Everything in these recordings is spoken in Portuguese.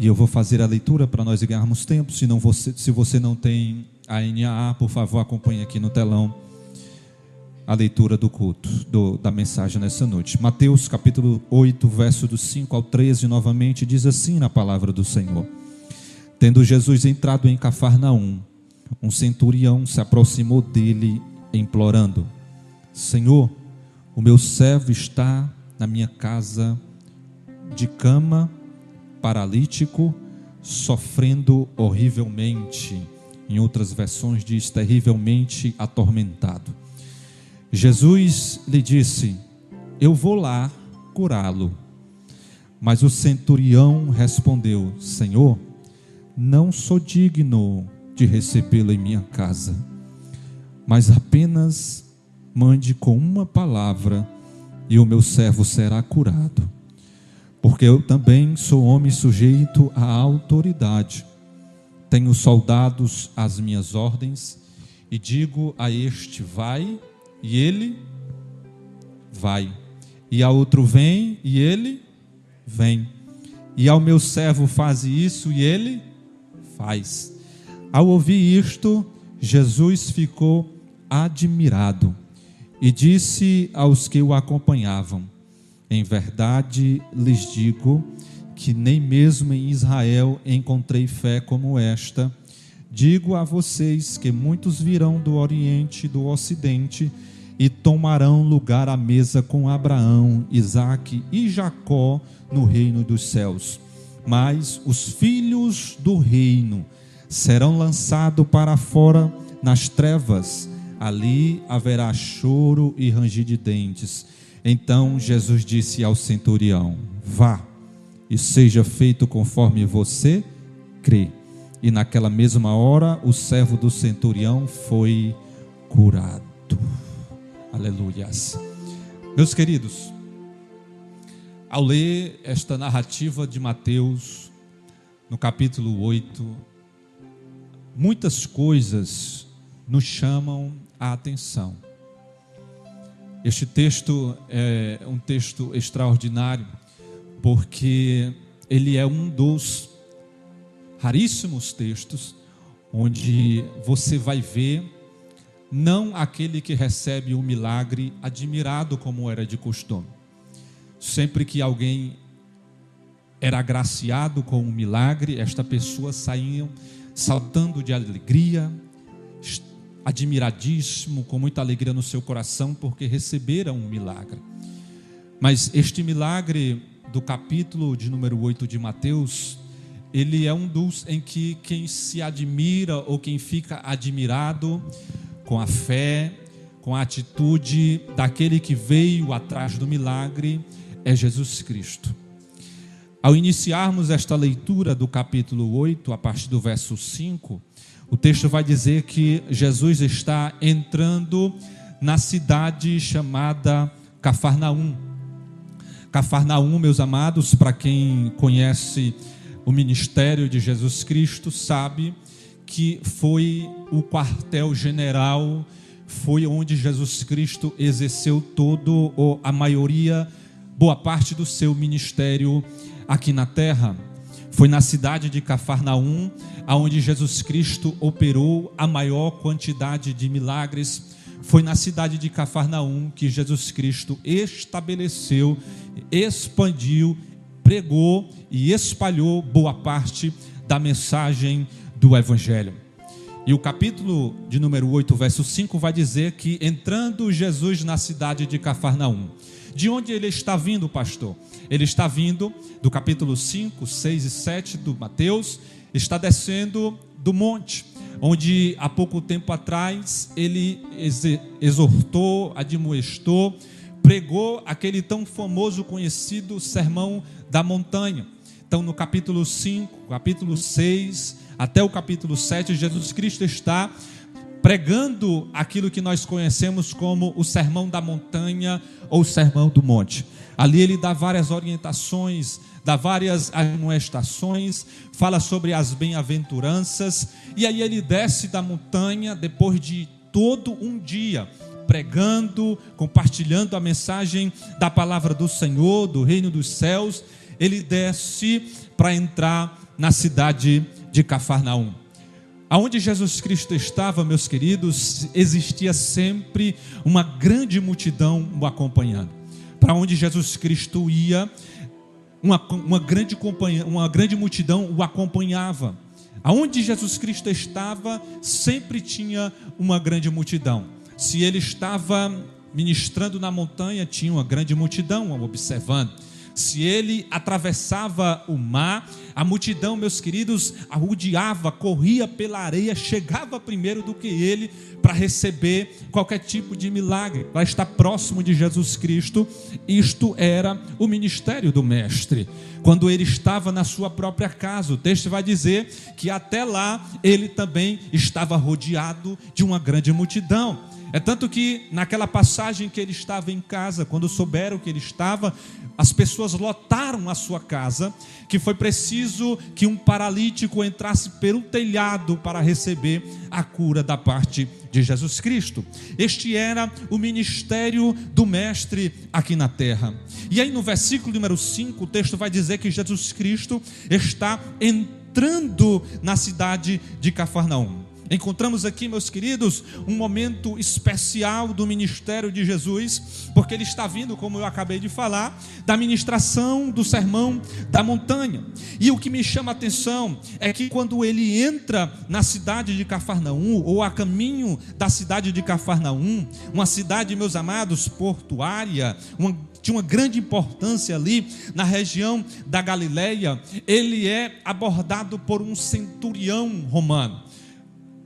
E eu vou fazer a leitura para nós ganharmos tempo. Se você não tem a NAA, por favor, acompanhe aqui no telão a leitura do culto, da mensagem nessa noite. Mateus capítulo 8, verso do 5 ao 13, novamente, diz assim na palavra do Senhor: Tendo Jesus entrado em Cafarnaum, um centurião se aproximou dele, implorando: Senhor, o meu servo está na minha casa de cama, paralítico, sofrendo horrivelmente. Em outras versões diz terrivelmente atormentado. Jesus lhe disse: eu vou lá curá-lo. Mas o centurião respondeu: Senhor, não sou digno de recebê-lo em minha casa, mas apenas mande com uma palavra e o meu servo será curado. Porque eu também sou homem sujeito à autoridade. Tenho soldados às minhas ordens, e digo a este: vai, e ele vai. E a outro: vem, e ele vem. E ao meu servo: faze isso, e ele faz. Ao ouvir isto, Jesus ficou admirado e disse aos que o acompanhavam: em verdade lhes digo que nem mesmo em Israel encontrei fé como esta. Digo a vocês que muitos virão do Oriente e do Ocidente e tomarão lugar à mesa com Abraão, Isaque e Jacó no reino dos céus. Mas os filhos do reino serão lançados para fora nas trevas. Ali haverá choro e ranger de dentes. Então Jesus disse ao centurião: vá, e seja feito conforme você crê. E naquela mesma hora o servo do centurião foi curado. Aleluias. Meus queridos, ao ler esta narrativa de Mateus, no capítulo 8, muitas coisas nos chamam a atenção. Este texto é um texto extraordinário, porque ele é um dos raríssimos textos onde você vai ver não aquele que recebe um milagre admirado como era de costume. Sempre que alguém era agraciado com um milagre, esta pessoa saía saltando de alegria, admiradíssimo, com muita alegria no seu coração, porque receberam um milagre. Mas este milagre do capítulo de número 8 de Mateus, ele é um dos em que quem se admira ou quem fica admirado com a fé, com a atitude daquele que veio atrás do milagre, é Jesus Cristo. Ao iniciarmos esta leitura do capítulo 8, a partir do verso 5, o texto vai dizer que Jesus está entrando na cidade chamada Cafarnaum. Cafarnaum, meus amados, para quem conhece o ministério de Jesus Cristo, sabe que foi o quartel-general, foi onde Jesus Cristo exerceu a maioria, boa parte do seu ministério aqui na terra. Foi na cidade de Cafarnaum, onde Jesus Cristo operou a maior quantidade de milagres. Foi na cidade de Cafarnaum que Jesus Cristo estabeleceu, expandiu, pregou e espalhou boa parte da mensagem do Evangelho. E o capítulo de número 8, verso 5, vai dizer que entrando Jesus na cidade de Cafarnaum. De onde ele está vindo, pastor? Ele está vindo do capítulo 5, 6 e 7 do Mateus, está descendo do monte, onde há pouco tempo atrás ele exortou, admoestou, pregou aquele tão famoso, conhecido sermão da montanha. Então no capítulo 5, capítulo 6, até o capítulo 7, Jesus Cristo está pregando aquilo que nós conhecemos como o sermão da montanha ou o sermão do monte. Ali ele dá várias orientações, dá várias admoestações, fala sobre as bem-aventuranças, e aí ele desce da montanha depois de todo um dia pregando, compartilhando a mensagem da palavra do Senhor, do reino dos céus. Ele desce para entrar na cidade de Cafarnaum. Aonde Jesus Cristo estava, meus queridos, existia sempre uma grande multidão o acompanhando. Para onde Jesus Cristo ia, uma grande multidão o acompanhava. Aonde Jesus Cristo estava, sempre tinha uma grande multidão. Se ele estava ministrando na montanha, tinha uma grande multidão o observando. Se ele atravessava o mar, a multidão, meus queridos, arrodeava, corria pela areia, chegava primeiro do que ele para receber qualquer tipo de milagre, para estar próximo de Jesus Cristo. Isto era o ministério do Mestre. Quando ele estava na sua própria casa, o texto vai dizer que até lá ele também estava rodeado de uma grande multidão. É tanto que naquela passagem que ele estava em casa, quando souberam que ele estava, as pessoas lotaram a sua casa, que foi preciso que um paralítico entrasse pelo telhado para receber a cura da parte de Jesus Cristo. Este era o ministério do Mestre aqui na terra. E aí no versículo número 5, o texto vai dizer que Jesus Cristo está entrando na cidade de Cafarnaum. Encontramos aqui, meus queridos, um momento especial do ministério de Jesus, porque ele está vindo, como eu acabei de falar, da ministração do sermão da montanha. E o que me chama a atenção é que quando ele entra na cidade de Cafarnaum, ou a caminho da cidade de Cafarnaum, uma cidade, meus amados, portuária, tinha uma grande importância ali na região da Galileia, ele é abordado por um centurião romano.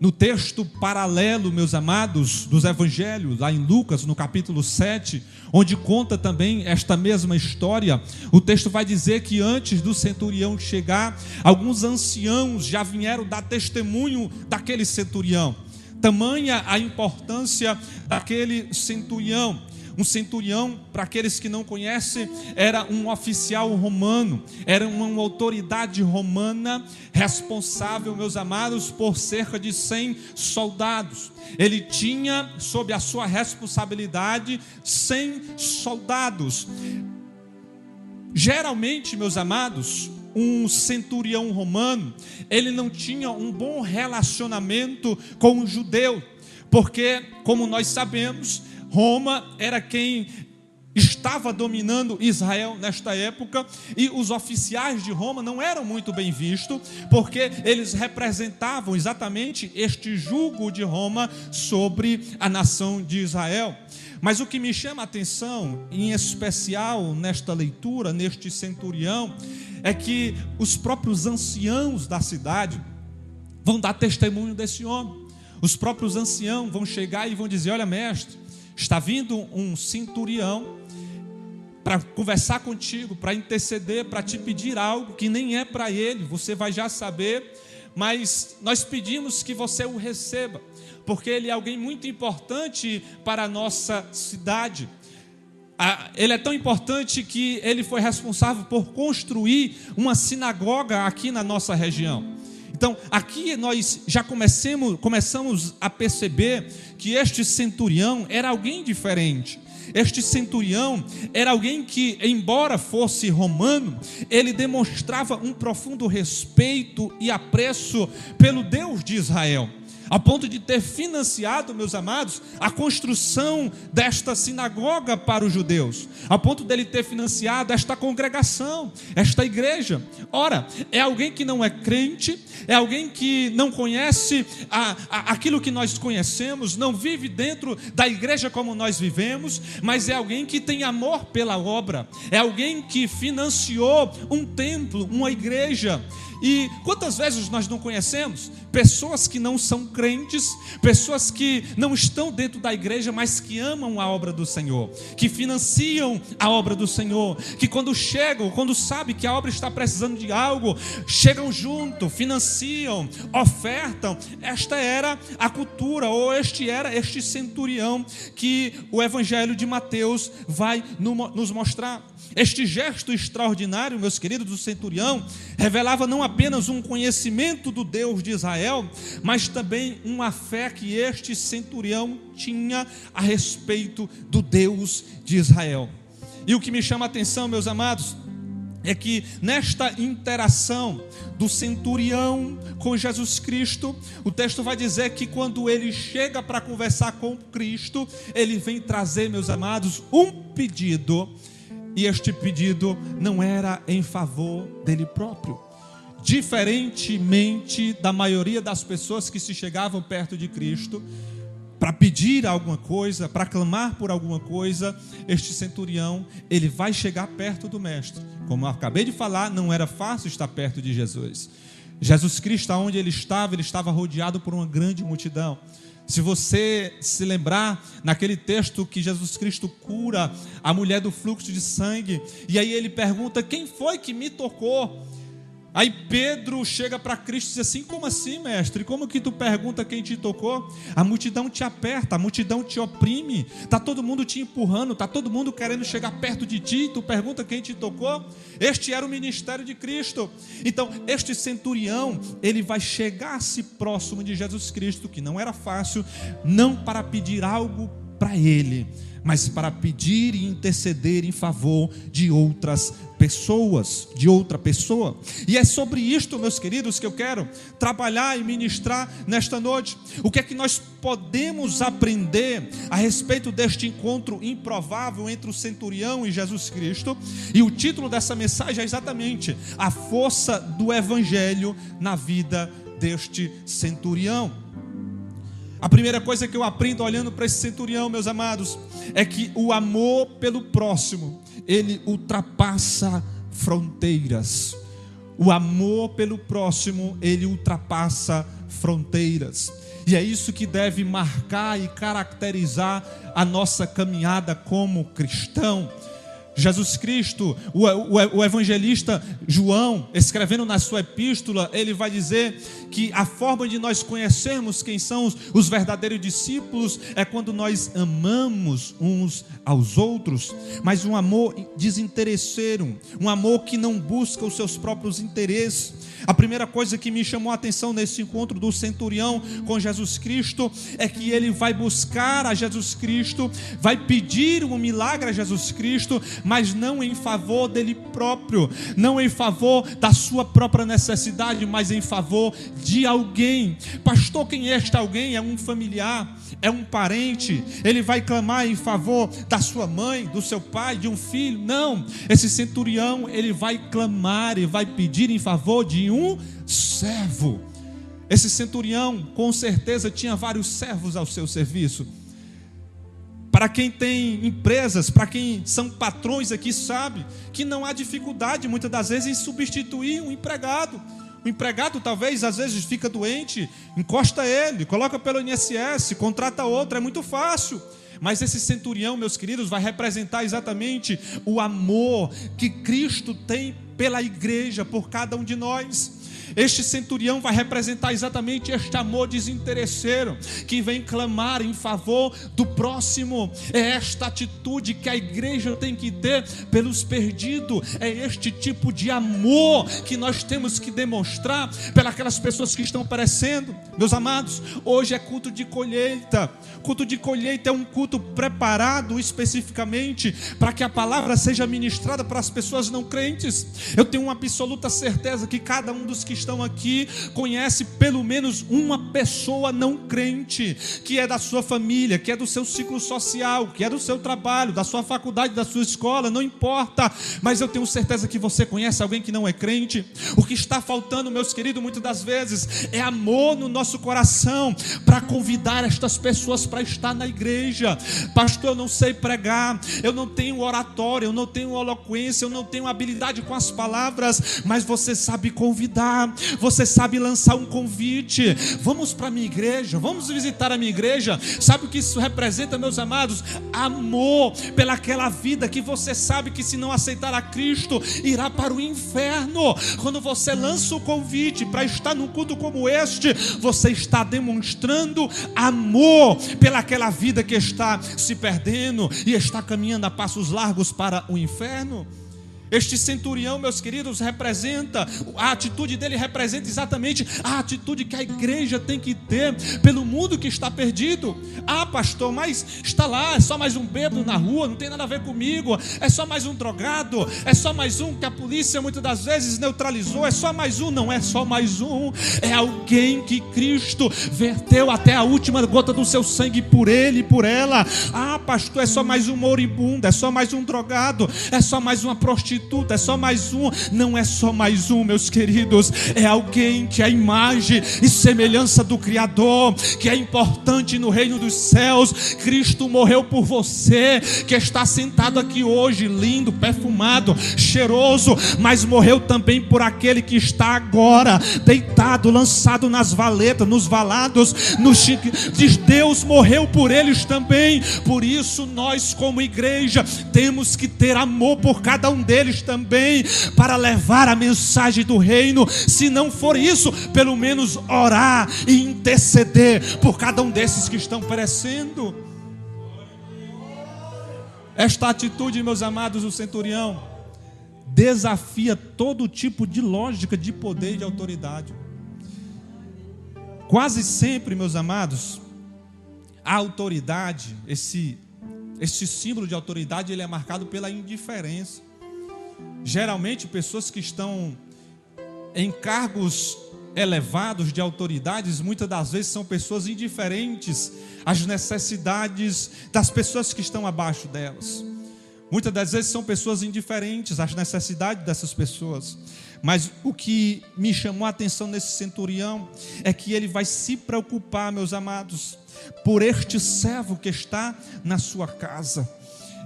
No texto paralelo, meus amados, dos evangelhos, lá em Lucas, no capítulo 7, onde conta também esta mesma história, o texto vai dizer que antes do centurião chegar, alguns anciãos já vieram dar testemunho daquele centurião. Tamanha a importância daquele centurião. Um centurião, para aqueles que não conhecem, era um oficial romano, era uma autoridade romana responsável, meus amados, por cerca de 100 soldados. Ele tinha sob a sua responsabilidade 100 soldados. Geralmente, meus amados, um centurião romano, ele não tinha um bom relacionamento com o judeu, porque, como nós sabemos, Roma era quem estava dominando Israel nesta época, e os oficiais de Roma não eram muito bem vistos, porque eles representavam exatamente este jugo de Roma sobre a nação de Israel. Mas o que me chama a atenção, em especial nesta leitura, neste centurião, é que os próprios anciãos da cidade vão dar testemunho desse homem. Os próprios anciãos vão chegar e vão dizer: olha, mestre, está vindo um centurião para conversar contigo, para interceder, para te pedir algo que nem é para ele, você vai já saber, mas nós pedimos que você o receba, porque ele é alguém muito importante para a nossa cidade. Ele é tão importante que ele foi responsável por construir uma sinagoga aqui na nossa região. Então, aqui nós já começamos a perceber que este centurião era alguém diferente. Este centurião era alguém que, embora fosse romano, ele demonstrava um profundo respeito e apreço pelo Deus de Israel, a ponto de ter financiado, meus amados, a construção desta sinagoga para os judeus, a ponto dele ter financiado esta congregação, esta igreja. Ora, é alguém que não é crente, é alguém que não conhece aquilo que nós conhecemos, não vive dentro da igreja como nós vivemos, mas é alguém que tem amor pela obra, é alguém que financiou um templo, uma igreja. E quantas vezes nós não conhecemos pessoas que não são crentes, pessoas que não estão dentro da igreja, mas que amam a obra do Senhor, que financiam a obra do Senhor, que quando chegam, quando sabem que a obra está precisando de algo, chegam junto, financiam, ofertam. Esta era a cultura, ou este era este centurião que o Evangelho de Mateus vai nos mostrar. Este gesto extraordinário, meus queridos, do centurião, revelava não apenas um conhecimento do Deus de Israel, mas também uma fé que este centurião tinha a respeito do Deus de Israel. E o que me chama a atenção, meus amados, é que nesta interação do centurião com Jesus Cristo, o texto vai dizer que quando ele chega para conversar com Cristo, ele vem trazer, meus amados, um pedido, e este pedido não era em favor dele próprio. Diferentemente da maioria das pessoas que se chegavam perto de Cristo para pedir alguma coisa, para clamar por alguma coisa, este centurião, ele vai chegar perto do mestre. Como eu acabei de falar, não era fácil estar perto de Jesus. Jesus Cristo, onde ele estava rodeado por uma grande multidão. Se você se lembrar, naquele texto que Jesus Cristo cura a mulher do fluxo de sangue, e aí ele pergunta: quem foi que me tocou? Aí Pedro chega para Cristo e diz assim: como assim, mestre? Como que tu pergunta quem te tocou? A multidão te aperta, a multidão te oprime, está todo mundo te empurrando, está todo mundo querendo chegar perto de ti, tu pergunta quem te tocou? Este era o ministério de Cristo. Então este centurião, ele vai chegar-se próximo de Jesus Cristo, que não era fácil, não para pedir algo para ele, mas para pedir e interceder em favor de outras pessoas, de outra pessoa. E é sobre isto, meus queridos, que eu quero trabalhar e ministrar nesta noite. O que é que nós podemos aprender a respeito deste encontro improvável entre o centurião e Jesus Cristo? E o título dessa mensagem é exatamente: a força do evangelho na vida deste centurião. A primeira coisa que eu aprendo olhando para esse centurião, meus amados, é que o amor pelo próximo, ele ultrapassa fronteiras. O amor pelo próximo, ele ultrapassa fronteiras. E é isso que deve marcar e caracterizar a nossa caminhada como cristão. Jesus Cristo, o evangelista João, escrevendo na sua epístola, ele vai dizer que a forma de nós conhecermos quem são os verdadeiros discípulos é quando nós amamos uns aos outros, mas um amor desinteresseiro, um amor que não busca os seus próprios interesses. A primeira coisa que me chamou a atenção nesse encontro do centurião com Jesus Cristo é que ele vai buscar a Jesus Cristo, vai pedir um milagre a Jesus Cristo, mas não em favor dele próprio, não em favor da sua própria necessidade, mas em favor de alguém. Pastor, quem é este alguém? É um familiar, é um parente. Ele vai clamar em favor da sua mãe, do seu pai, de um filho? Não, esse centurião, ele vai clamar e vai pedir em favor de um servo. Esse centurião com certeza tinha vários servos ao seu serviço. Para quem tem empresas, para quem são patrões aqui, sabe que não há dificuldade muitas das vezes em substituir um empregado. O empregado talvez às vezes fica doente, encosta ele, coloca pelo INSS, contrata outro, é muito fácil. Mas esse centurião, meus queridos, vai representar exatamente o amor que Cristo tem pela igreja, por cada um de nós. Este centurião vai representar exatamente este amor desinteresseiro, que vem clamar em favor do próximo. É esta atitude que a igreja tem que ter pelos perdidos. É este tipo de amor que nós temos que demonstrar pelas pessoas que estão perecendo. Meus amados, hoje é culto de colheita. Culto de colheita é um culto preparado especificamente para que a palavra seja ministrada para as pessoas não crentes. Eu tenho uma absoluta certeza que cada um dos que estão aqui conhece pelo menos uma pessoa não crente, que é da sua família, que é do seu ciclo social, que é do seu trabalho, da sua faculdade, da sua escola, não importa, mas eu tenho certeza que você conhece alguém que não é crente. O que está faltando, meus queridos, muitas das vezes é amor no nosso coração para convidar estas pessoas para estar na igreja. Pastor, eu não sei pregar, eu não tenho oratório, eu não tenho eloquência, eu não tenho habilidade com as palavras, mas você sabe convidar, você sabe lançar um convite. Vamos para a minha igreja, vamos visitar a minha igreja. Sabe o que isso representa, meus amados? Amor pelaquela vida que você sabe que se não aceitar a Cristo, irá para o inferno. Quando você lança o convite para estar num culto como este, você está demonstrando amor pelaquela vida que está se perdendo e está caminhando a passos largos para o inferno. Este centurião, meus queridos, a atitude dele representa exatamente a atitude que a igreja tem que ter pelo mundo que está perdido. Ah, pastor, mas está lá, é só mais um bêbado na rua, não tem nada a ver comigo, é só mais um drogado, é só mais um que a polícia muitas das vezes neutralizou, é só mais um. Não é só mais um, é alguém que Cristo verteu até a última gota do seu sangue por ele e por ela. Ah, pastor, é só mais um moribundo, é só mais um drogado, é só mais uma prostituta, é só mais um. Não é só mais um, meus queridos, é alguém que é a imagem e semelhança do Criador, que é importante no reino dos céus. Cristo morreu por você, que está sentado aqui hoje, lindo, perfumado, cheiroso, mas morreu também por aquele que está agora deitado, lançado nas valetas, nos valados, Deus morreu por eles também. Por isso nós, como igreja, temos que ter amor por cada um deles também, para levar a mensagem do reino. Se não for isso, pelo menos orar e interceder por cada um desses que estão perecendo. Esta atitude, meus amados, do centurião desafia todo tipo de lógica de poder e de autoridade. Quase sempre, meus amados, a autoridade, esse símbolo de autoridade, ele é marcado pela indiferença. Geralmente, pessoas que estão em cargos elevados de autoridades, muitas das vezes são pessoas indiferentes às necessidades das pessoas que estão abaixo delas. Muitas das vezes são pessoas indiferentes às necessidades dessas pessoas. Mas o que me chamou a atenção nesse centurião é que ele vai se preocupar, meus amados, por este servo que está na sua casa.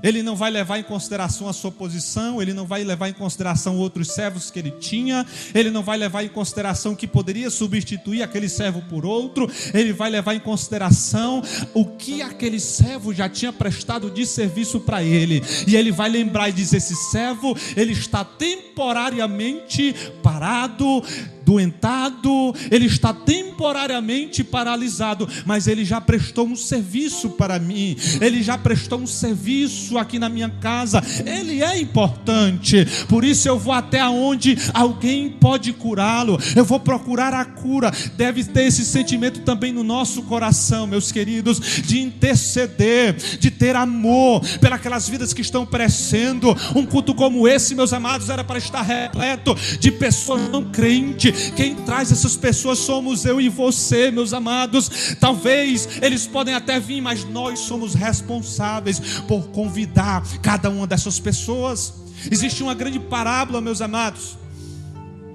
Ele não vai levar em consideração a sua posição, ele não vai levar em consideração outros servos que ele tinha, ele não vai levar em consideração que poderia substituir aquele servo por outro, ele vai levar em consideração o que aquele servo já tinha prestado de serviço para ele. E ele vai lembrar e dizer: esse servo, ele está temporariamente parado, doentado, ele está temporariamente paralisado, mas ele já prestou um serviço para mim, ele já prestou um serviço aqui na minha casa, ele é importante. Por isso eu vou até onde alguém pode curá-lo, eu vou procurar a cura. Deve ter esse sentimento também no nosso coração, meus queridos, de interceder, de ter amor pelas vidas que estão perecendo. Um culto como esse, meus amados, era para estar repleto de pessoas não crentes. Quem traz essas pessoas somos eu e você, meus amados. Talvez eles podem até vir, mas nós somos responsáveis por convidar cada uma dessas pessoas. Existe uma grande parábola, meus amados,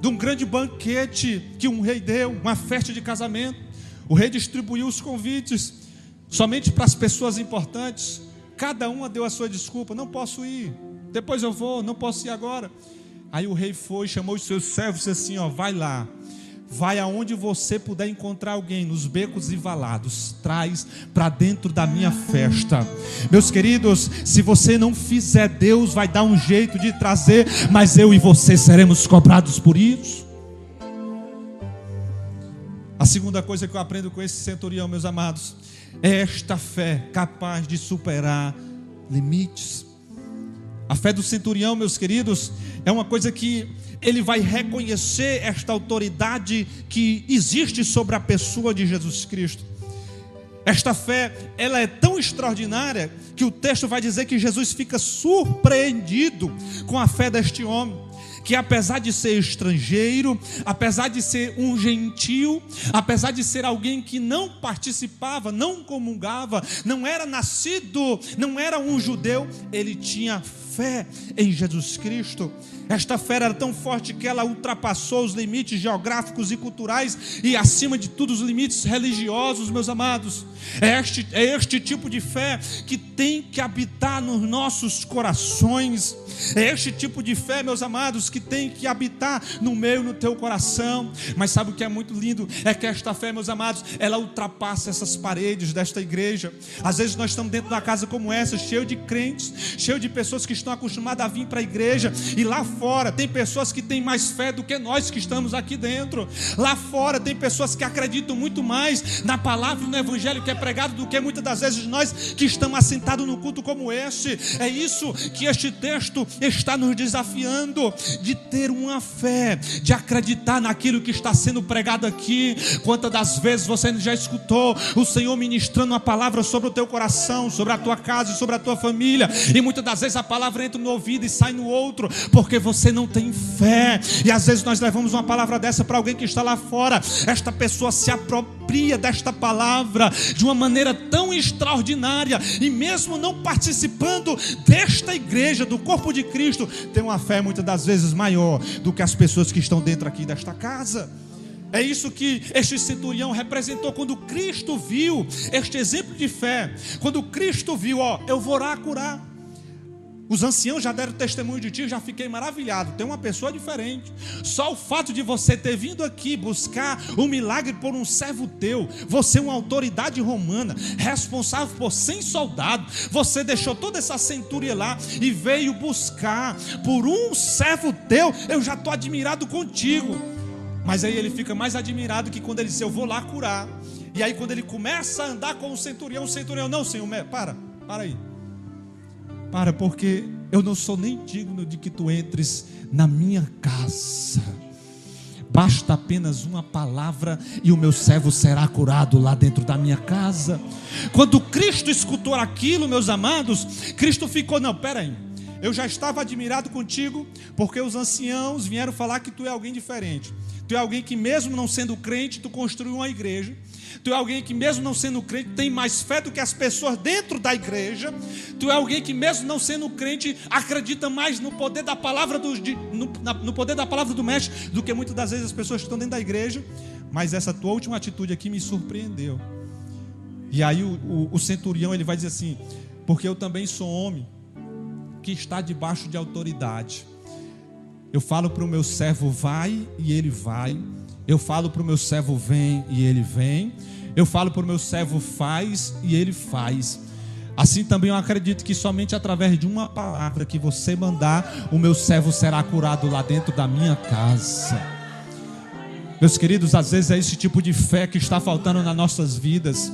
de um grande banquete que um rei deu, uma festa de casamento. O rei distribuiu os convites somente para as pessoas importantes. Cada uma deu a sua desculpa: não posso ir, depois eu vou, não posso ir agora. Aí o rei foi, chamou os seus servos e disse assim: vai lá, vai aonde você puder encontrar alguém, nos becos e valados, traz para dentro da minha festa. Meus queridos, se você não fizer, Deus vai dar um jeito de trazer, mas eu e você seremos cobrados por isso. A segunda coisa que eu aprendo com esse centurião, meus amados, é esta fé capaz de superar limites. A fé do centurião, meus queridos, é uma coisa que ele vai reconhecer esta autoridade que existe sobre a pessoa de Jesus Cristo. Esta fé, ela é tão extraordinária que o texto vai dizer que Jesus fica surpreendido com a fé deste homem, que apesar de ser estrangeiro, apesar de ser um gentio, apesar de ser alguém que não participava, não comungava, não era nascido, não era um judeu, ele tinha fé em Jesus Cristo. Esta fé era tão forte que ela ultrapassou os limites geográficos e culturais e, acima de tudo, os limites religiosos, meus amados. É este tipo de fé que tem que habitar nos nossos corações. É este tipo de fé, meus amados, que tem que habitar no meu, no teu coração. Mas sabe o que é muito lindo? É que esta fé, meus amados, ela ultrapassa essas paredes desta igreja. Às vezes nós estamos dentro de uma casa como essa, cheio de crentes, cheio de pessoas que estão acostumados a vir para a igreja, e lá fora tem pessoas que têm mais fé do que nós que estamos aqui dentro. Lá fora tem pessoas que acreditam muito mais na palavra e no evangelho que é pregado do que muitas das vezes nós que estamos assentados no culto como este. É isso que este texto está nos desafiando, de ter uma fé, de acreditar naquilo que está sendo pregado aqui. Quantas das vezes você já escutou o Senhor ministrando uma palavra sobre o teu coração, sobre a tua casa e sobre a tua família, e muitas das vezes a palavra entra no ouvido e sai no outro, porque você não tem fé. E às vezes nós levamos uma palavra dessa para alguém que está lá fora, esta pessoa se apropria desta palavra de uma maneira tão extraordinária, e mesmo não participando desta igreja, do corpo de Cristo, tem uma fé muitas das vezes maior do que as pessoas que estão dentro aqui desta casa. É isso que este centurião representou quando Cristo viu este exemplo de fé. Quando Cristo viu, eu vou lá curar. Os anciãos já deram testemunho de ti, eu já fiquei maravilhado. Tem uma pessoa diferente. Só o fato de você ter vindo aqui buscar um milagre por um servo teu, você é uma autoridade romana, responsável por 100 soldados, você deixou toda essa centúria lá e veio buscar por um servo teu, eu já estou admirado contigo. Mas aí ele fica mais admirado que quando ele diz, eu vou lá curar. E aí quando ele começa a andar com o centurião, não, Senhor, para aí. Para, porque eu não sou nem digno de que tu entres na minha casa. Basta apenas uma palavra e o meu servo será curado lá dentro da minha casa. Quando Cristo escutou aquilo, meus amados, Cristo ficou, peraí. Eu já estava admirado contigo, porque os anciãos vieram falar que tu é alguém diferente. Tu é alguém que mesmo não sendo crente, tu construiu uma igreja. Tu é alguém que mesmo não sendo crente, tem mais fé do que as pessoas dentro da igreja. Tu é alguém que mesmo não sendo crente, acredita mais no poder da palavra no poder da palavra do mestre, do que muitas das vezes as pessoas que estão dentro da igreja. Mas essa tua última atitude aqui me surpreendeu. E aí o centurião ele vai dizer assim, porque eu também sou homem que está debaixo de autoridade. Eu falo para o meu servo vai e ele vai. Eu falo para o meu servo vem e ele vem. Eu falo para o meu servo faz e ele faz. Assim também eu acredito que somente através de uma palavra que você mandar, o meu servo será curado lá dentro da minha casa. Meus queridos, às vezes é esse tipo de fé que está faltando nas nossas vidas.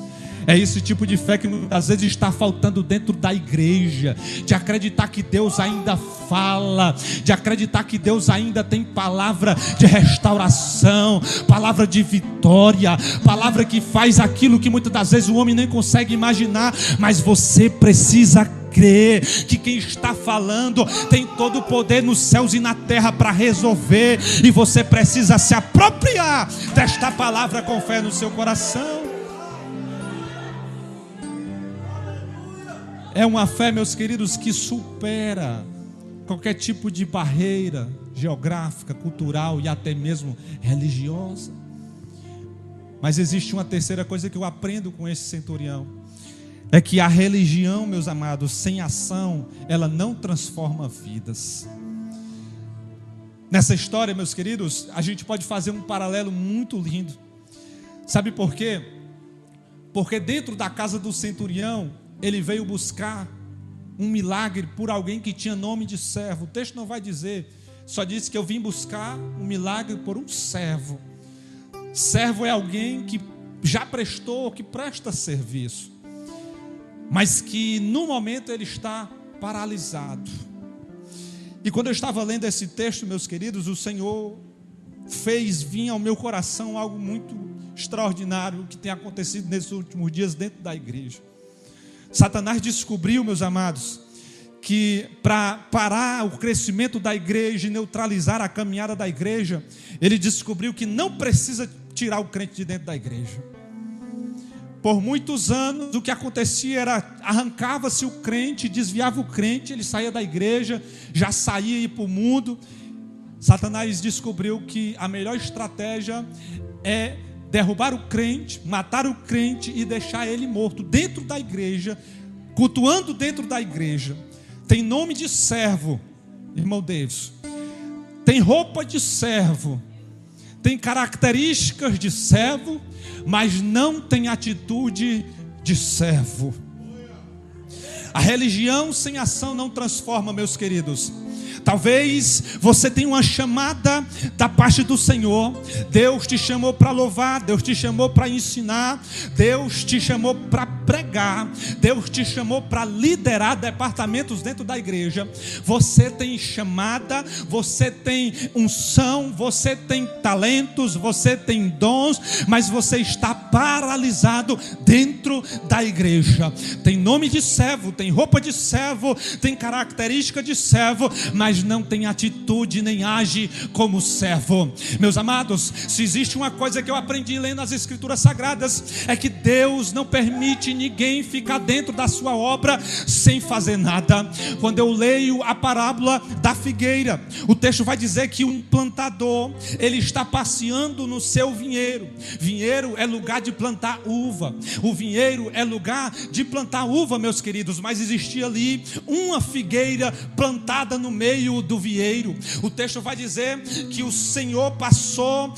É esse tipo de fé que às vezes está faltando dentro da igreja, de acreditar que Deus ainda fala, de acreditar que Deus ainda tem palavra de restauração, palavra de vitória, palavra que faz aquilo que muitas das vezes o homem nem consegue imaginar, mas você precisa crer que quem está falando tem todo o poder nos céus e na terra para resolver, e você precisa se apropriar desta palavra com fé no seu coração. É uma fé, meus queridos, que supera qualquer tipo de barreira geográfica, cultural e até mesmo religiosa. Mas existe uma terceira coisa que eu aprendo com esse centurião. É que a religião, meus amados, sem ação, ela não transforma vidas. Nessa história, meus queridos, a gente pode fazer um paralelo muito lindo. Sabe por quê? Porque dentro da casa do centurião, ele veio buscar um milagre por alguém que tinha nome de servo. O texto não vai dizer, só diz que eu vim buscar um milagre por um servo. Servo é alguém que já prestou, que presta serviço, mas que no momento ele está paralisado. E quando eu estava lendo esse texto, meus queridos, o Senhor fez vir ao meu coração algo muito extraordinário que tem acontecido nesses últimos dias dentro da igreja. Satanás descobriu, meus amados, que para parar o crescimento da igreja e neutralizar a caminhada da igreja, ele descobriu que não precisa tirar o crente de dentro da igreja. Por muitos anos o que acontecia era, arrancava-se o crente, desviava o crente, ele saía da igreja, já saía e ia para o mundo. Satanás descobriu que a melhor estratégia é derrubar o crente, matar o crente e deixar ele morto dentro da igreja, cultuando dentro da igreja. Tem nome de servo, irmão Davis, tem roupa de servo, tem características de servo, mas não tem atitude de servo. A religião sem ação não transforma, meus queridos. Talvez você tenha uma chamada da parte do Senhor. Deus te chamou para louvar, Deus te chamou para ensinar, Deus te chamou para pregar, Deus te chamou para liderar departamentos dentro da igreja. Você tem chamada, você tem unção, você tem talentos, você tem dons, mas você está paralisado dentro da igreja. Tem nome de servo, tem roupa de servo, tem característica de servo, mas não tem atitude nem age como servo. Meus amados, se existe uma coisa que eu aprendi lendo as Escrituras Sagradas, é que Deus não permite ninguém ficar dentro da sua obra sem fazer nada. Quando eu leio a parábola da figueira, o texto vai dizer que um plantador, ele está passeando no seu vinheiro. Vinheiro é lugar de plantar uva. O vinheiro é lugar de plantar uva, meus queridos, mas existia ali uma figueira plantada no meio do vinheiro. O texto vai dizer que o Senhor passou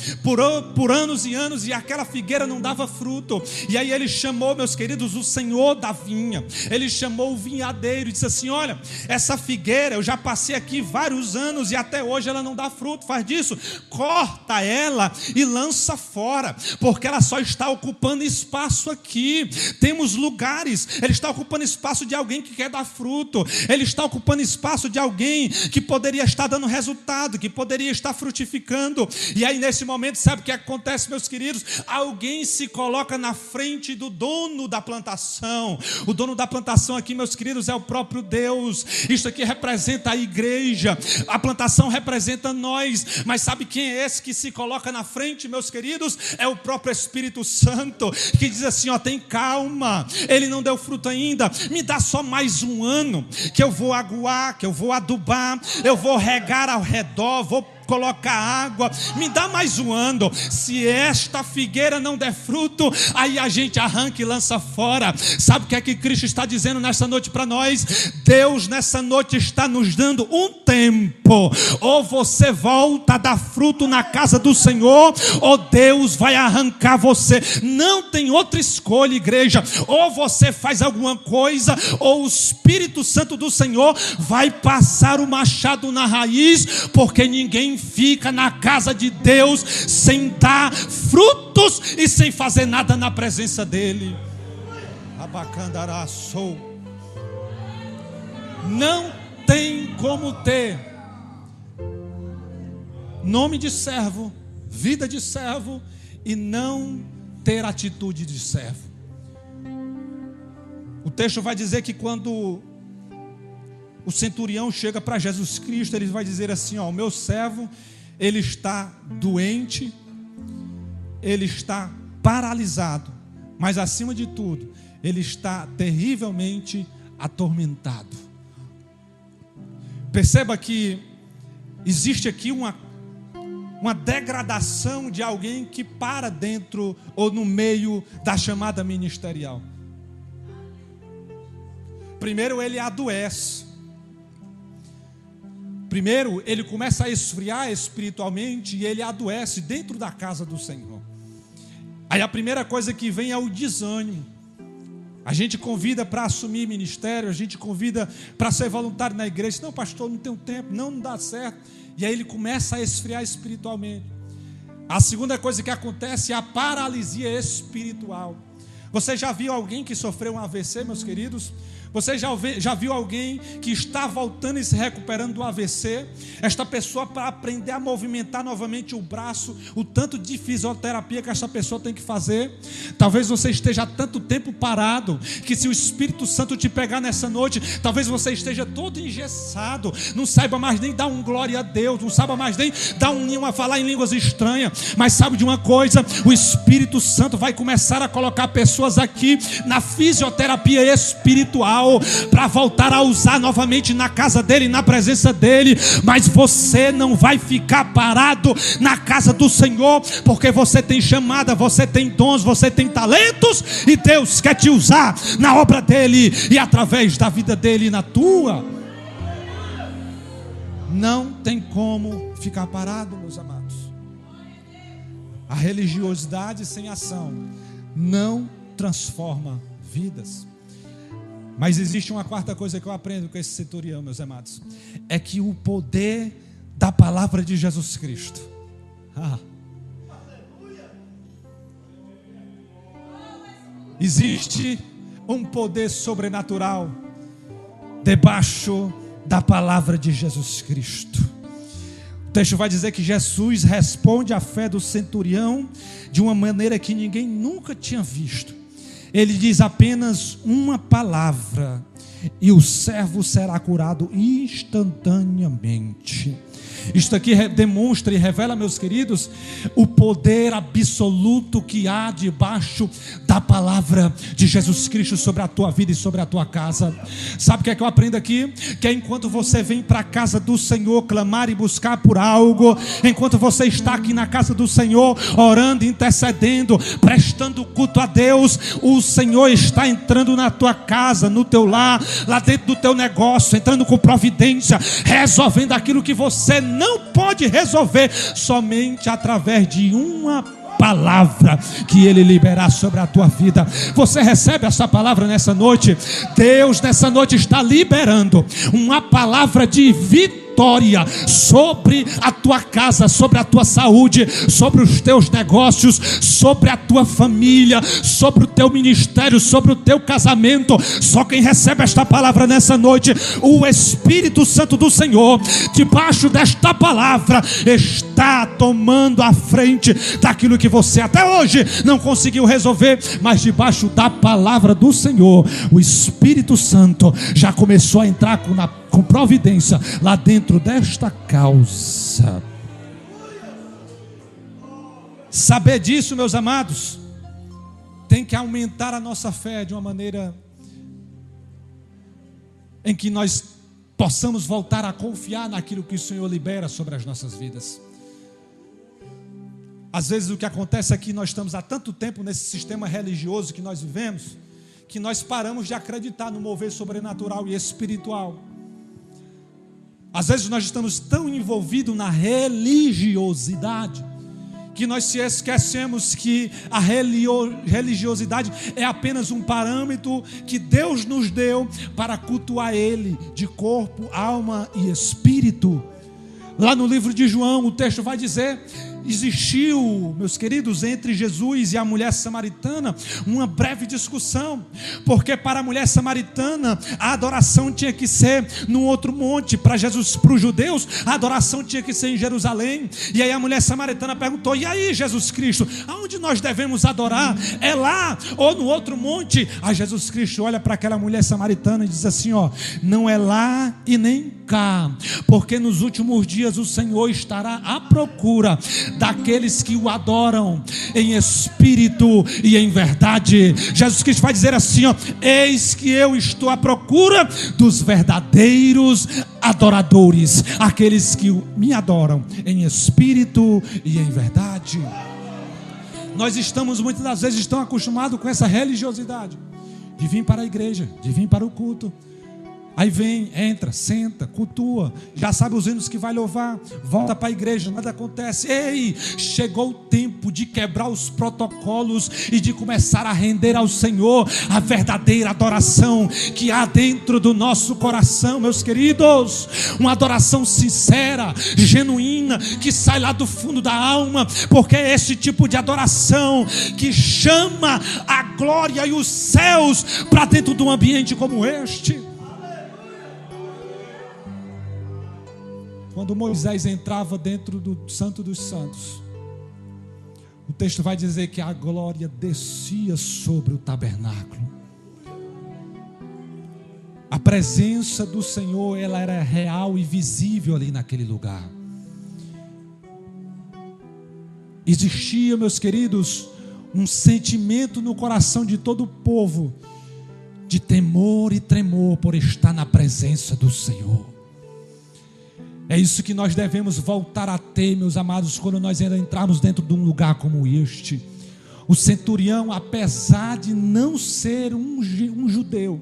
por anos e anos e aquela figueira não dava fruto. E aí ele chamou, meus queridos, o Senhor da vinha. Ele chamou o vinhadeiro e disse assim: olha, essa figueira eu já passei aqui vários anos e até hoje ela não dá fruto. Faz disso, corta ela e lança fora, porque ela só está ocupando espaço aqui. Temos lugares, ele está ocupando espaço de alguém que quer dar fruto, ele está ocupando espaço de alguém que poderia estar dando resultado, que poderia estar frutificando. E aí nesse momento, sabe o que acontece, meus queridos? Alguém se coloca na frente do dono da plantação. O dono da plantação aqui, meus queridos, é o próprio Deus. Isso aqui representa a igreja, a plantação representa nós, mas sabe quem é esse que se coloca na frente, meus queridos? É o próprio Espírito Santo, que diz assim: ó, tem calma, ele não deu fruto ainda, me dá só mais um ano, que eu vou aguar, que eu vou adubar, eu vou regar ao redor, vou colocar água, me dá mais um ano. Se esta figueira não der fruto, aí a gente arranca e lança fora. Sabe o que é que Cristo está dizendo nessa noite para nós? Deus nessa noite está nos dando um tempo. Ou você volta a dar fruto na casa do Senhor, ou Deus vai arrancar você. Não tem outra escolha, igreja. Ou você faz alguma coisa, ou o Espírito Santo do Senhor vai passar o machado na raiz, porque ninguém fica na casa de Deus sem dar frutos e sem fazer nada na presença dele. Abacandaraçou. Não tem como ter nome de servo, vida de servo e não ter atitude de servo. O texto vai dizer que quando o centurião chega para Jesus Cristo, ele vai dizer assim: ó, o meu servo, ele está doente, ele está paralisado, mas acima de tudo, ele está terrivelmente atormentado. Perceba que existe aqui uma degradação de alguém que para dentro ou no meio da chamada ministerial. Primeiro ele adoece. Primeiro, ele começa a esfriar espiritualmente e ele adoece dentro da casa do Senhor. Aí a primeira coisa que vem é o desânimo. A gente convida para assumir ministério, a gente convida para ser voluntário na igreja. Não, pastor, não tenho tempo, não dá certo. E aí ele começa a esfriar espiritualmente. A segunda coisa que acontece é a paralisia espiritual. Você já viu alguém que sofreu um AVC, meus queridos? Você já viu alguém que está voltando e se recuperando do AVC? Esta pessoa, para aprender a movimentar novamente o braço, o tanto de fisioterapia que esta pessoa tem que fazer. Talvez você esteja há tanto tempo parado, que se o Espírito Santo te pegar nessa noite, talvez você esteja todo engessado, não saiba mais nem dar um glória a Deus, não saiba mais nem dar a falar em línguas estranhas. Mas sabe de uma coisa? O Espírito Santo vai começar a colocar pessoas aqui na fisioterapia espiritual, para voltar a usar novamente na casa dele, na presença dele. Mas você não vai ficar parado na casa do Senhor, porque você tem chamada, você tem dons, você tem talentos, e Deus quer te usar na obra dele e através da vida dele e na tua. Não tem como ficar parado, meus amados. A religiosidade sem ação não transforma vidas. Mas existe uma quarta coisa que eu aprendo com esse centurião, meus amados. É que o poder da palavra de Jesus Cristo. Existe um poder sobrenatural debaixo da palavra de Jesus Cristo. O texto vai dizer que Jesus responde à fé do centurião de uma maneira que ninguém nunca tinha visto. Ele diz apenas uma palavra e o servo será curado instantaneamente. Isto aqui demonstra e revela, meus queridos, o poder absoluto que há debaixo da palavra de Jesus Cristo sobre a tua vida e sobre a tua casa. Sabe o que é que eu aprendo aqui? Que é enquanto você vem para a casa do Senhor clamar e buscar por algo, enquanto você está aqui na casa do Senhor orando, intercedendo, prestando culto a Deus, o Senhor está entrando na tua casa, no teu lar, lá dentro do teu negócio, entrando com providência, resolvendo aquilo que você não pode resolver somente através de uma palavra que Ele liberar sobre a tua vida. Você recebe essa palavra nessa noite? Deus nessa noite está liberando uma palavra de vitória sobre a tua casa, sobre a tua saúde, sobre os teus negócios, sobre a tua família, sobre o teu ministério, sobre o teu casamento. Só quem recebe esta palavra nessa noite, o Espírito Santo do Senhor, debaixo desta palavra, está tomando a frente daquilo que você até hoje não conseguiu resolver, mas debaixo da palavra do Senhor, o Espírito Santo já começou a entrar com providência lá dentro desta causa. Saber disso, meus amados, tem que aumentar a nossa fé de uma maneira em que nós possamos voltar a confiar naquilo que o Senhor libera sobre as nossas vidas. Às vezes o que acontece é que nós estamos há tanto tempo nesse sistema religioso que nós vivemos, que nós paramos de acreditar no mover sobrenatural e espiritual. Às vezes nós estamos tão envolvidos na religiosidade que nós se esquecemos que a religiosidade é apenas um parâmetro que Deus nos deu para cultuar Ele de corpo, alma e espírito. Lá no livro de João, o texto vai dizer: existiu, meus queridos, entre Jesus e a mulher samaritana uma breve discussão, porque para a mulher samaritana a adoração tinha que ser num outro monte, para os judeus a adoração tinha que ser em Jerusalém. E aí a mulher samaritana perguntou: e aí, Jesus Cristo, aonde nós devemos adorar? É lá ou no outro monte? Aí Jesus Cristo olha para aquela mulher samaritana e diz assim: não é lá e nem cá, porque nos últimos dias o Senhor estará à procura daqueles que o adoram em espírito e em verdade. Jesus Cristo vai dizer assim: eis que eu estou à procura dos verdadeiros adoradores, aqueles que me adoram em espírito e em verdade. Nós estamos muitas das vezes tão acostumados com essa religiosidade de vir para a igreja, de vir para o culto. Aí vem, entra, senta, cultua, já sabe os hinos que vai louvar, volta para a igreja, nada acontece. Ei, chegou o tempo de quebrar os protocolos e de começar a render ao Senhor a verdadeira adoração que há dentro do nosso coração, meus queridos. Uma adoração sincera, genuína, que sai lá do fundo da alma, porque é esse tipo de adoração que chama a glória e os céus para dentro de um ambiente como este. Quando Moisés entrava dentro do Santo dos Santos, o texto vai dizer que a glória descia sobre o tabernáculo. A presença do Senhor, ela era real e visível ali naquele lugar. Existia, meus queridos, um sentimento no coração de todo o povo de temor e tremor por estar na presença do Senhor. É isso que nós devemos voltar a ter, meus amados, quando nós ainda entrarmos dentro de um lugar como este. O centurião, apesar de não ser um judeu,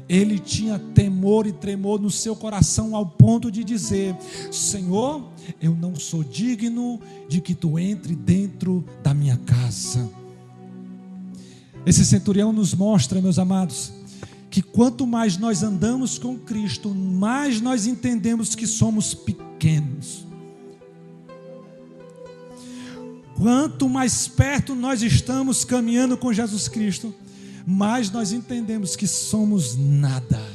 ele tinha temor e tremor no seu coração ao ponto de dizer: Senhor, eu não sou digno de que tu entre dentro da minha casa. Esse centurião nos mostra, meus amados, que que quanto mais nós andamos com Cristo, mais nós entendemos que somos pequenos. Quanto mais perto nós estamos caminhando com Jesus Cristo, mais nós entendemos que somos nada.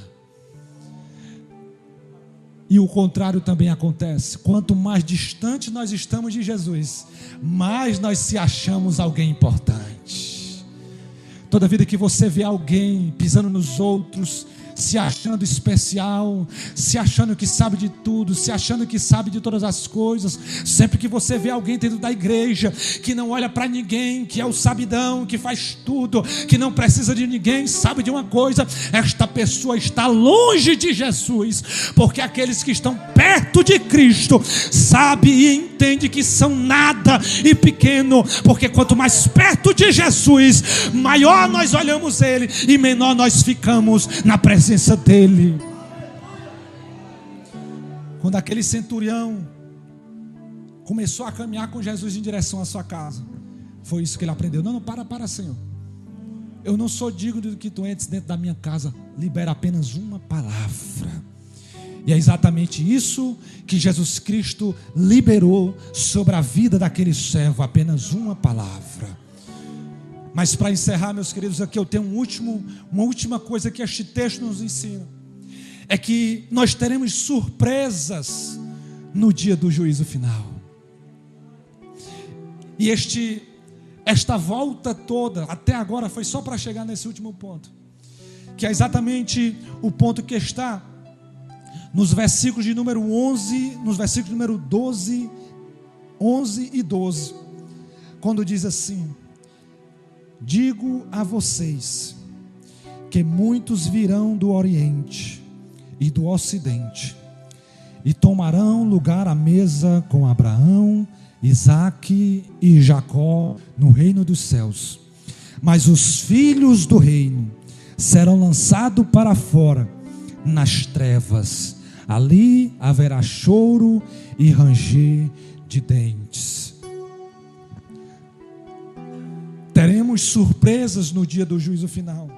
E o contrário também acontece. Quanto mais distante nós estamos de Jesus, mais nós se achamos alguém importante. Toda vida que você vê alguém pisando nos outros, se achando especial, se achando que sabe de tudo, se achando que sabe de todas as coisas, sempre que você vê alguém dentro da igreja, que não olha para ninguém, que é o sabidão, que faz tudo, que não precisa de ninguém, sabe de uma coisa: esta pessoa está longe de Jesus, porque aqueles que estão perto de Cristo, sabe e entende que são nada e pequeno, porque quanto mais perto de Jesus, maior nós olhamos Ele e menor nós ficamos na presença dele. Quando aquele centurião começou a caminhar com Jesus em direção à sua casa, foi isso que ele aprendeu. Não, para, Senhor, eu não sou digno de que tu entres dentro da minha casa, libera apenas uma palavra. E é exatamente isso que Jesus Cristo liberou sobre a vida daquele servo, apenas uma palavra. Mas para encerrar, meus queridos, aqui eu tenho uma última coisa que este texto nos ensina. É que nós teremos surpresas no dia do juízo final. E esta volta toda, até agora, foi só para chegar nesse último ponto. Que é exatamente o ponto que está nos versículos de número 11, nos versículos de número 12, 11 e 12. Quando diz assim: digo a vocês que muitos virão do Oriente e do Ocidente e tomarão lugar à mesa com Abraão, Isaque e Jacó no reino dos céus. Mas os filhos do reino serão lançados para fora nas trevas. Ali haverá choro e ranger de dentes. Teremos surpresas no dia do juízo final.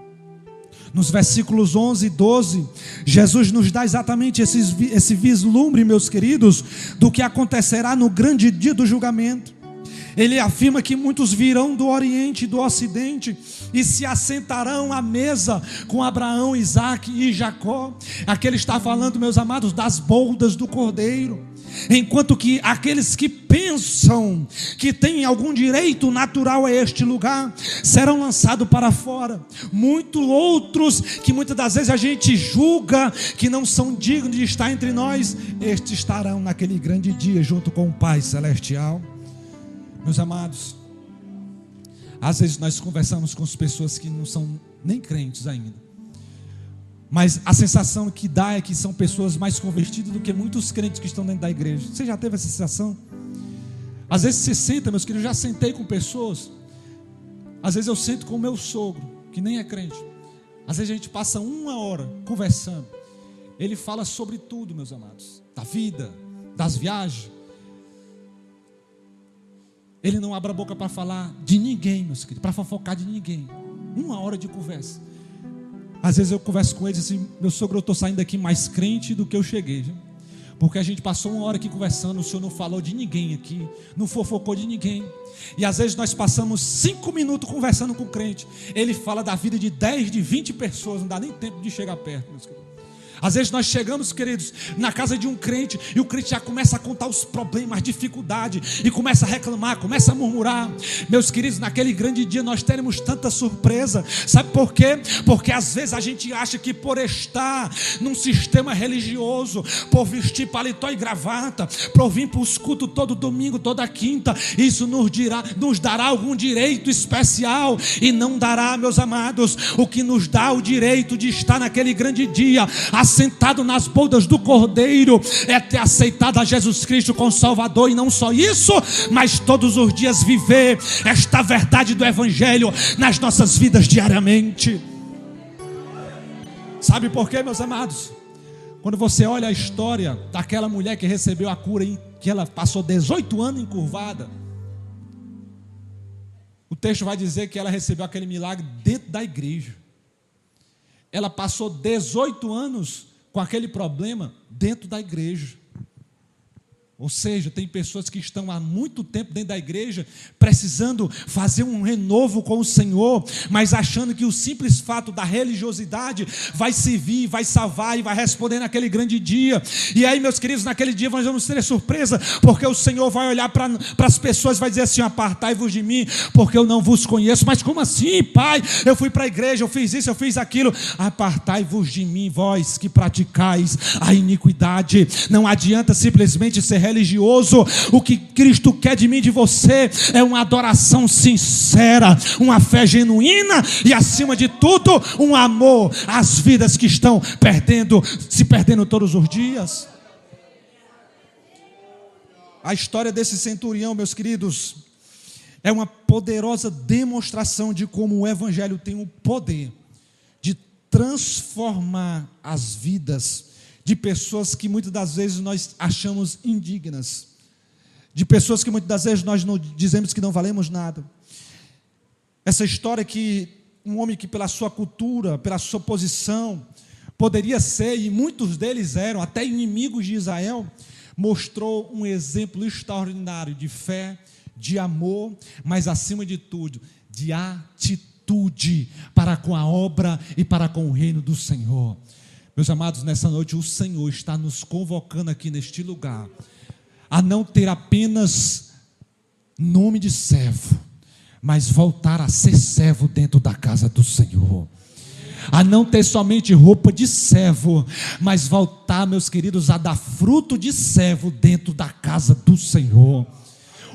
Nos versículos 11 e 12, Jesus nos dá exatamente esse vislumbre, meus queridos, do que acontecerá no grande dia do julgamento. Ele afirma que muitos virão do Oriente e do Ocidente e se assentarão à mesa com Abraão, Isaque e Jacó. Aqui ele está falando, meus amados, das bodas do Cordeiro. Enquanto que aqueles que pensam que têm algum direito natural a este lugar serão lançados para fora. Muitos outros que muitas das vezes a gente julga que não são dignos de estar entre nós, estes estarão naquele grande dia junto com o Pai Celestial. Meus amados, às vezes nós conversamos com as pessoas que não são nem crentes ainda, mas a sensação que dá é que são pessoas mais convertidas do que muitos crentes que estão dentro da igreja. Você já teve essa sensação? Às vezes você senta, meus queridos, eu já sentei com pessoas. Às vezes eu sento com o meu sogro, que nem é crente. Às vezes a gente passa 1 hora conversando. Ele fala sobre tudo, meus amados, da vida, das viagens. Ele não abre a boca para falar de ninguém, meus queridos, para fofocar de ninguém. 1 hora de conversa. Às vezes eu converso com ele assim: meu sogro, eu estou saindo daqui mais crente do que eu cheguei, viu? Porque a gente passou 1 hora aqui conversando, o senhor não falou de ninguém aqui, não fofocou de ninguém. E às vezes nós passamos 5 minutos conversando com o crente, ele fala da vida de 10, de 20 pessoas, não dá nem tempo de chegar perto, meus queridos. Às vezes nós chegamos, queridos, na casa de um crente, e o crente já começa a contar os problemas, as dificuldades, e começa a reclamar, começa a murmurar. Meus queridos, naquele grande dia nós teremos tanta surpresa. Sabe por quê? Porque às vezes a gente acha que por estar num sistema religioso, por vestir paletó e gravata, por vir para os cultos todo domingo, toda quinta, isso nos dará algum direito especial. E não dará, meus amados. O que nos dá o direito de estar naquele grande dia assentado nas bodas do Cordeiro é ter aceitado a Jesus Cristo como Salvador. E não só isso, mas todos os dias viver esta verdade do Evangelho nas nossas vidas diariamente. Sabe por quê, meus amados? Quando você olha a história daquela mulher que recebeu a cura, que ela passou 18 anos encurvada, o texto vai dizer que ela recebeu aquele milagre dentro da igreja. ela passou 18 anos com aquele problema dentro da igreja. Ou seja, tem pessoas que estão há muito tempo dentro da igreja, precisando fazer um renovo com o Senhor, mas achando que o simples fato da religiosidade vai servir, vai salvar e vai responder naquele grande dia. E aí, meus queridos, naquele dia nós vamos ter surpresa, porque o Senhor vai olhar para as pessoas e vai dizer assim: apartai-vos de mim, porque eu não vos conheço. Mas como assim, Pai? Eu fui para a igreja, eu fiz isso, eu fiz aquilo. Apartai-vos de mim, vós que praticais a iniquidade. Não adianta simplesmente ser religioso. O que Cristo quer de mim e de você é uma adoração sincera, uma fé genuína e, acima de tudo, um amor às vidas que estão se perdendo todos os dias. A história desse centurião, meus queridos, é uma poderosa demonstração de como o evangelho tem o poder de transformar as vidas de pessoas que muitas das vezes nós achamos indignas, de pessoas que muitas das vezes nós não dizemos que não valemos nada. Essa história que um homem que pela sua cultura, pela sua posição, poderia ser, e muitos deles eram até inimigos de Israel, mostrou um exemplo extraordinário de fé, de amor, mas acima de tudo, de atitude para com a obra e para com o reino do Senhor. Meus amados, nessa noite o Senhor está nos convocando aqui neste lugar a não ter apenas nome de servo, mas voltar a ser servo dentro da casa do Senhor. A não ter somente roupa de servo, mas voltar, meus queridos, a dar fruto de servo dentro da casa do Senhor.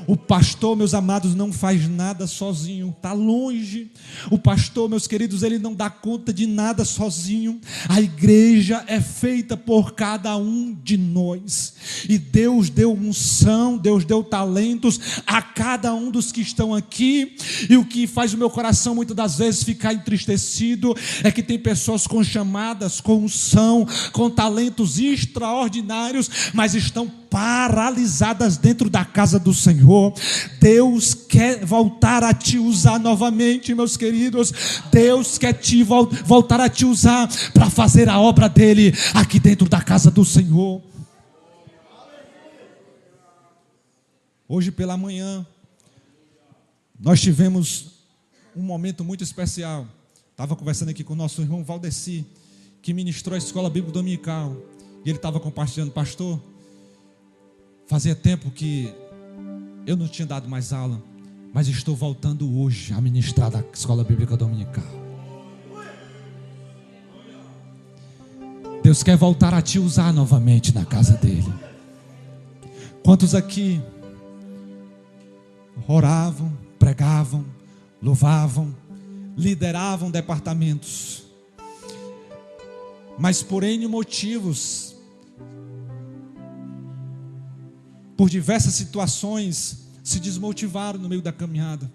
O pastor, meus amados, não faz nada sozinho, está longe. O pastor, meus queridos, ele não dá conta de nada sozinho. A igreja é feita por cada um de nós, e Deus deu unção, Deus deu talentos a cada um dos que estão aqui. E o que faz o meu coração muitas das vezes ficar entristecido é que tem pessoas com chamadas, com unção, com talentos extraordinários, mas estão paralisadas dentro da casa do Senhor. Deus quer voltar a te usar novamente, meus queridos. Deus quer voltar a te usar para fazer a obra dele aqui dentro da casa do Senhor. Hoje pela manhã nós tivemos um momento muito especial. Estava conversando aqui com o nosso irmão Valdeci, que ministrou a escola bíblica dominical, e ele estava compartilhando: pastor, fazia tempo que eu não tinha dado mais aula, mas estou voltando hoje a ministrar da escola bíblica dominical. Deus quer voltar a te usar novamente na casa dele. Quantos aqui oravam, pregavam, louvavam, lideravam departamentos, mas por N motivos, por diversas situações, se desmotivaram no meio da caminhada?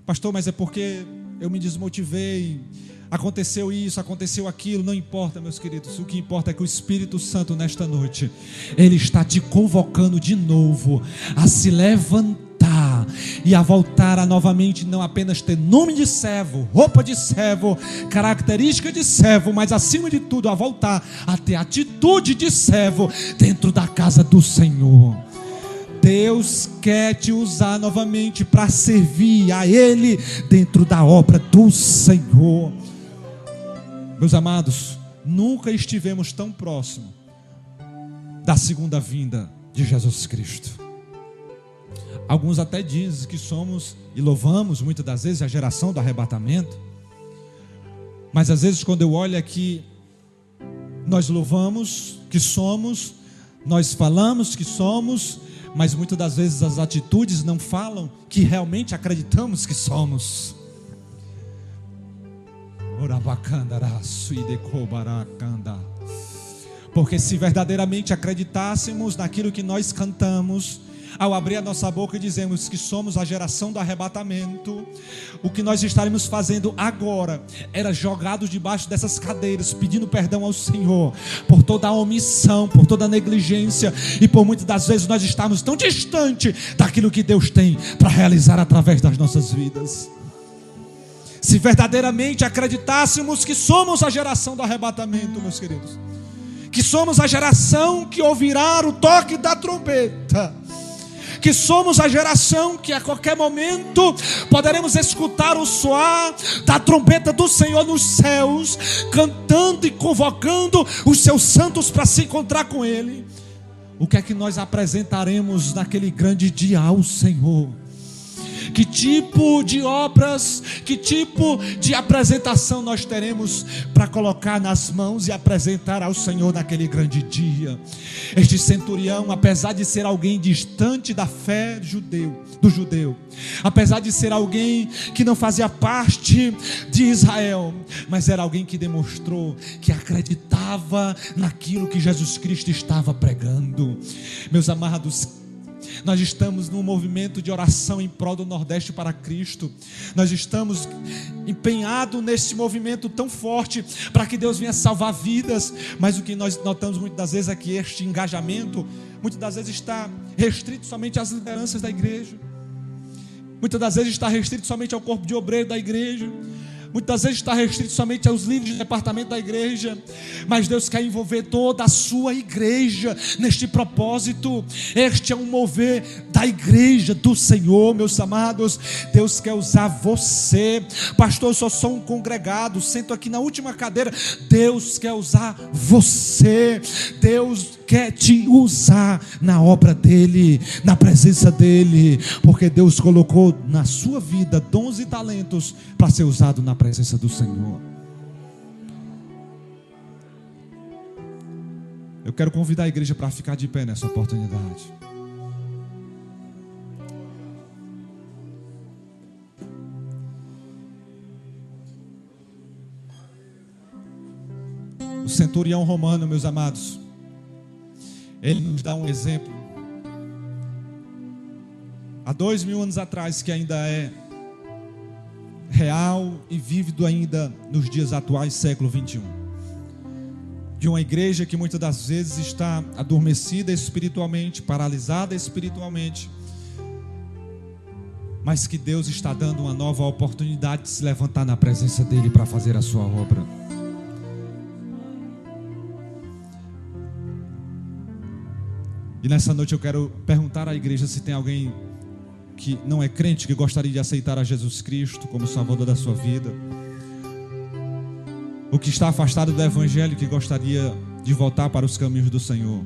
Pastor, mas é porque eu me desmotivei, aconteceu isso, aconteceu aquilo. Não importa, meus queridos, o que importa é que o Espírito Santo nesta noite, ele está te convocando de novo a se levantar e a voltar a novamente não apenas ter nome de servo, roupa de servo, característica de servo, mas acima de tudo a voltar a ter atitude de servo dentro da casa do Senhor. Deus quer te usar novamente para servir a Ele dentro da obra do Senhor. Meus amados, nunca estivemos tão próximos da segunda vinda de Jesus Cristo. Alguns até dizem que somos, e louvamos muitas das vezes, a geração do arrebatamento. Mas às vezes quando eu olho aqui, nós louvamos que somos, nós falamos que somos, mas muitas das vezes as atitudes não falam que realmente acreditamos que somos. Porque se verdadeiramente acreditássemos naquilo que nós cantamos, ao abrir a nossa boca e dizemos que somos a geração do arrebatamento, o que nós estaremos fazendo agora era jogados debaixo dessas cadeiras, pedindo perdão ao Senhor por toda a omissão, por toda a negligência, e por muitas das vezes nós estamos tão distante daquilo que Deus tem para realizar através das nossas vidas. Se verdadeiramente acreditássemos que somos a geração do arrebatamento, meus queridos, que somos a geração que ouvirá o toque da trombeta, que somos a geração que a qualquer momento poderemos escutar o soar da trombeta do Senhor nos céus, cantando e convocando os seus santos para se encontrar com Ele, o que é que nós apresentaremos naquele grande dia ao Senhor? Que tipo de obras, que tipo de apresentação nós teremos para colocar nas mãos e apresentar ao Senhor naquele grande dia? Este centurião, apesar de ser alguém distante da fé do judeu, apesar de ser alguém que não fazia parte de Israel, mas era alguém que demonstrou que acreditava naquilo que Jesus Cristo estava pregando. Meus amados, nós estamos num movimento de oração em prol do Nordeste para Cristo. Nós estamos empenhados nesse movimento tão forte para que Deus venha salvar vidas. Mas o que nós notamos muitas das vezes é que este engajamento muitas das vezes está restrito somente às lideranças da igreja. Muitas das vezes está restrito somente ao corpo de obreiro da igreja. Muitas vezes está restrito somente aos líderes de departamento da igreja, mas Deus quer envolver toda a sua igreja neste propósito. Este é um mover da igreja do Senhor, meus amados. Deus quer usar você. Pastor, eu só sou um congregado, sento aqui na última cadeira. Deus quer usar você. Deus quer te usar na obra dEle, na presença dEle, porque Deus colocou na sua vida dons e talentos para ser usado na presença do Senhor. Eu quero convidar a igreja para ficar de pé nessa oportunidade. O centurião romano, meus amados, ele nos dá um exemplo. Há 2000 anos atrás, que ainda é real e vívido ainda nos dias atuais, século 21. De uma igreja que muitas das vezes está adormecida espiritualmente, paralisada espiritualmente, mas que Deus está dando uma nova oportunidade de se levantar na presença dEle para fazer a sua obra. E nessa noite eu quero perguntar à igreja se tem alguém que não é crente, que gostaria de aceitar a Jesus Cristo como Salvador da sua vida, o que está afastado do Evangelho, que gostaria de voltar para os caminhos do Senhor.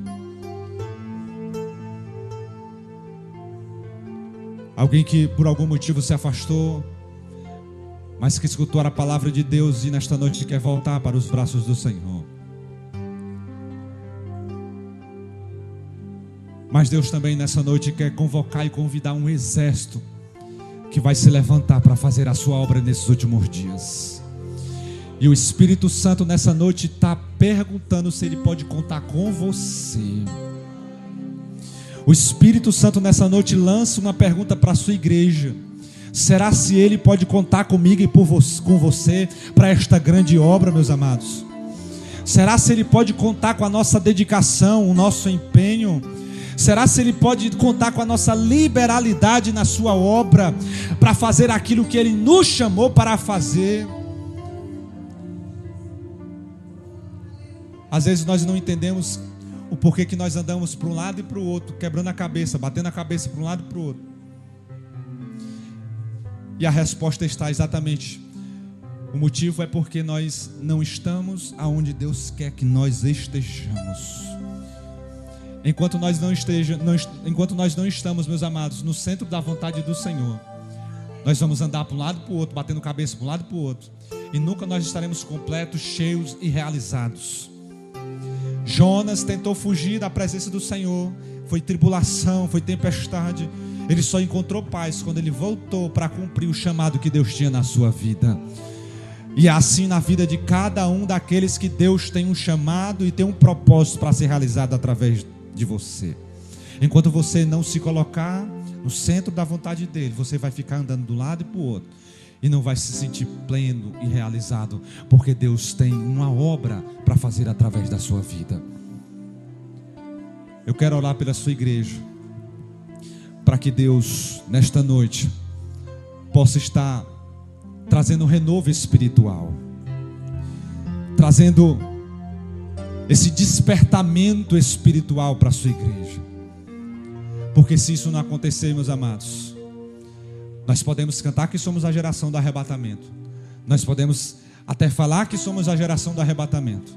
Alguém que por algum motivo se afastou, mas que escutou a palavra de Deus e nesta noite quer voltar para os braços do Senhor. Mas Deus também nessa noite quer convocar e convidar um exército que vai se levantar para fazer a sua obra nesses últimos dias. E o Espírito Santo nessa noite está perguntando se Ele pode contar com você. O Espírito Santo nessa noite lança uma pergunta para a sua igreja: será se Ele pode contar comigo e com você para esta grande obra, meus amados? Será se Ele pode contar com a nossa dedicação, o nosso empenho? Será se Ele pode contar com a nossa liberalidade na sua obra para fazer aquilo que Ele nos chamou para fazer? Às vezes nós não entendemos o porquê que nós andamos para um lado e para o outro, quebrando a cabeça, batendo a cabeça para um lado e para o outro. E a resposta está exatamente: o motivo é porque nós não estamos aonde Deus quer que nós estejamos. Enquanto nós não estamos, meus amados, no centro da vontade do Senhor, nós vamos andar para um lado e para o outro, batendo cabeça para um lado e para o outro, e nunca nós estaremos completos, cheios e realizados. Jonas tentou fugir da presença do Senhor, foi tribulação, foi tempestade. Ele só encontrou paz quando ele voltou para cumprir o chamado que Deus tinha na sua vida. E é assim na vida de cada um daqueles que Deus tem um chamado e tem um propósito para ser realizado através de você. Enquanto você não se colocar no centro da vontade dele, você vai ficar andando de um lado e para o outro e não vai se sentir pleno e realizado, porque Deus tem uma obra para fazer através da sua vida. Eu quero orar pela sua igreja, para que Deus nesta noite possa estar trazendo um renovo espiritual, trazendo esse despertamento espiritual para a sua igreja. Porque se isso não acontecer, meus amados, nós podemos cantar que somos a geração do arrebatamento, nós podemos até falar que somos a geração do arrebatamento,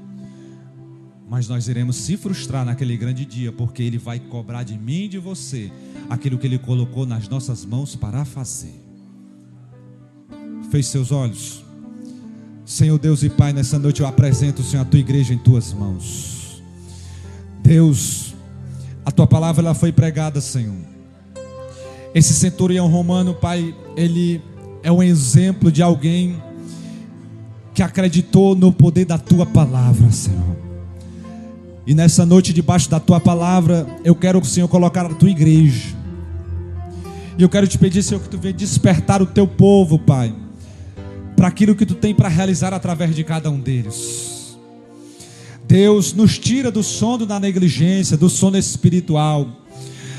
mas nós iremos se frustrar naquele grande dia, porque Ele vai cobrar de mim e de você aquilo que Ele colocou nas nossas mãos para fazer. Feche seus olhos. Senhor Deus e Pai, nessa noite eu apresento, Senhor, a Tua igreja em Tuas mãos. Deus, a Tua palavra ela foi pregada, Senhor. Esse centurião romano, Pai, ele é um exemplo de alguém que acreditou no poder da Tua palavra, Senhor. E nessa noite, debaixo da Tua palavra, eu quero, Senhor, colocar a Tua igreja. E eu quero te pedir, Senhor, que Tu venha despertar o Teu povo, Pai, para aquilo que Tu tem para realizar através de cada um deles. Deus, nos tira do sono da negligência, do sono espiritual.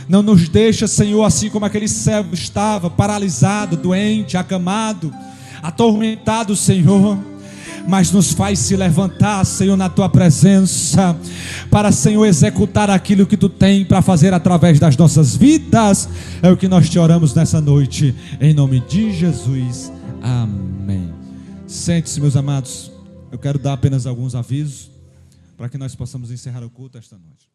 Não nos deixa, Senhor, assim como aquele servo estava, paralisado, doente, acamado, atormentado, Senhor, mas nos faz se levantar, Senhor, na Tua presença, para, Senhor, executar aquilo que Tu tem para fazer através das nossas vidas. É o que nós te oramos nessa noite, em nome de Jesus, amém. Sente-se, meus amados, eu quero dar apenas alguns avisos, para que nós possamos encerrar o culto esta noite.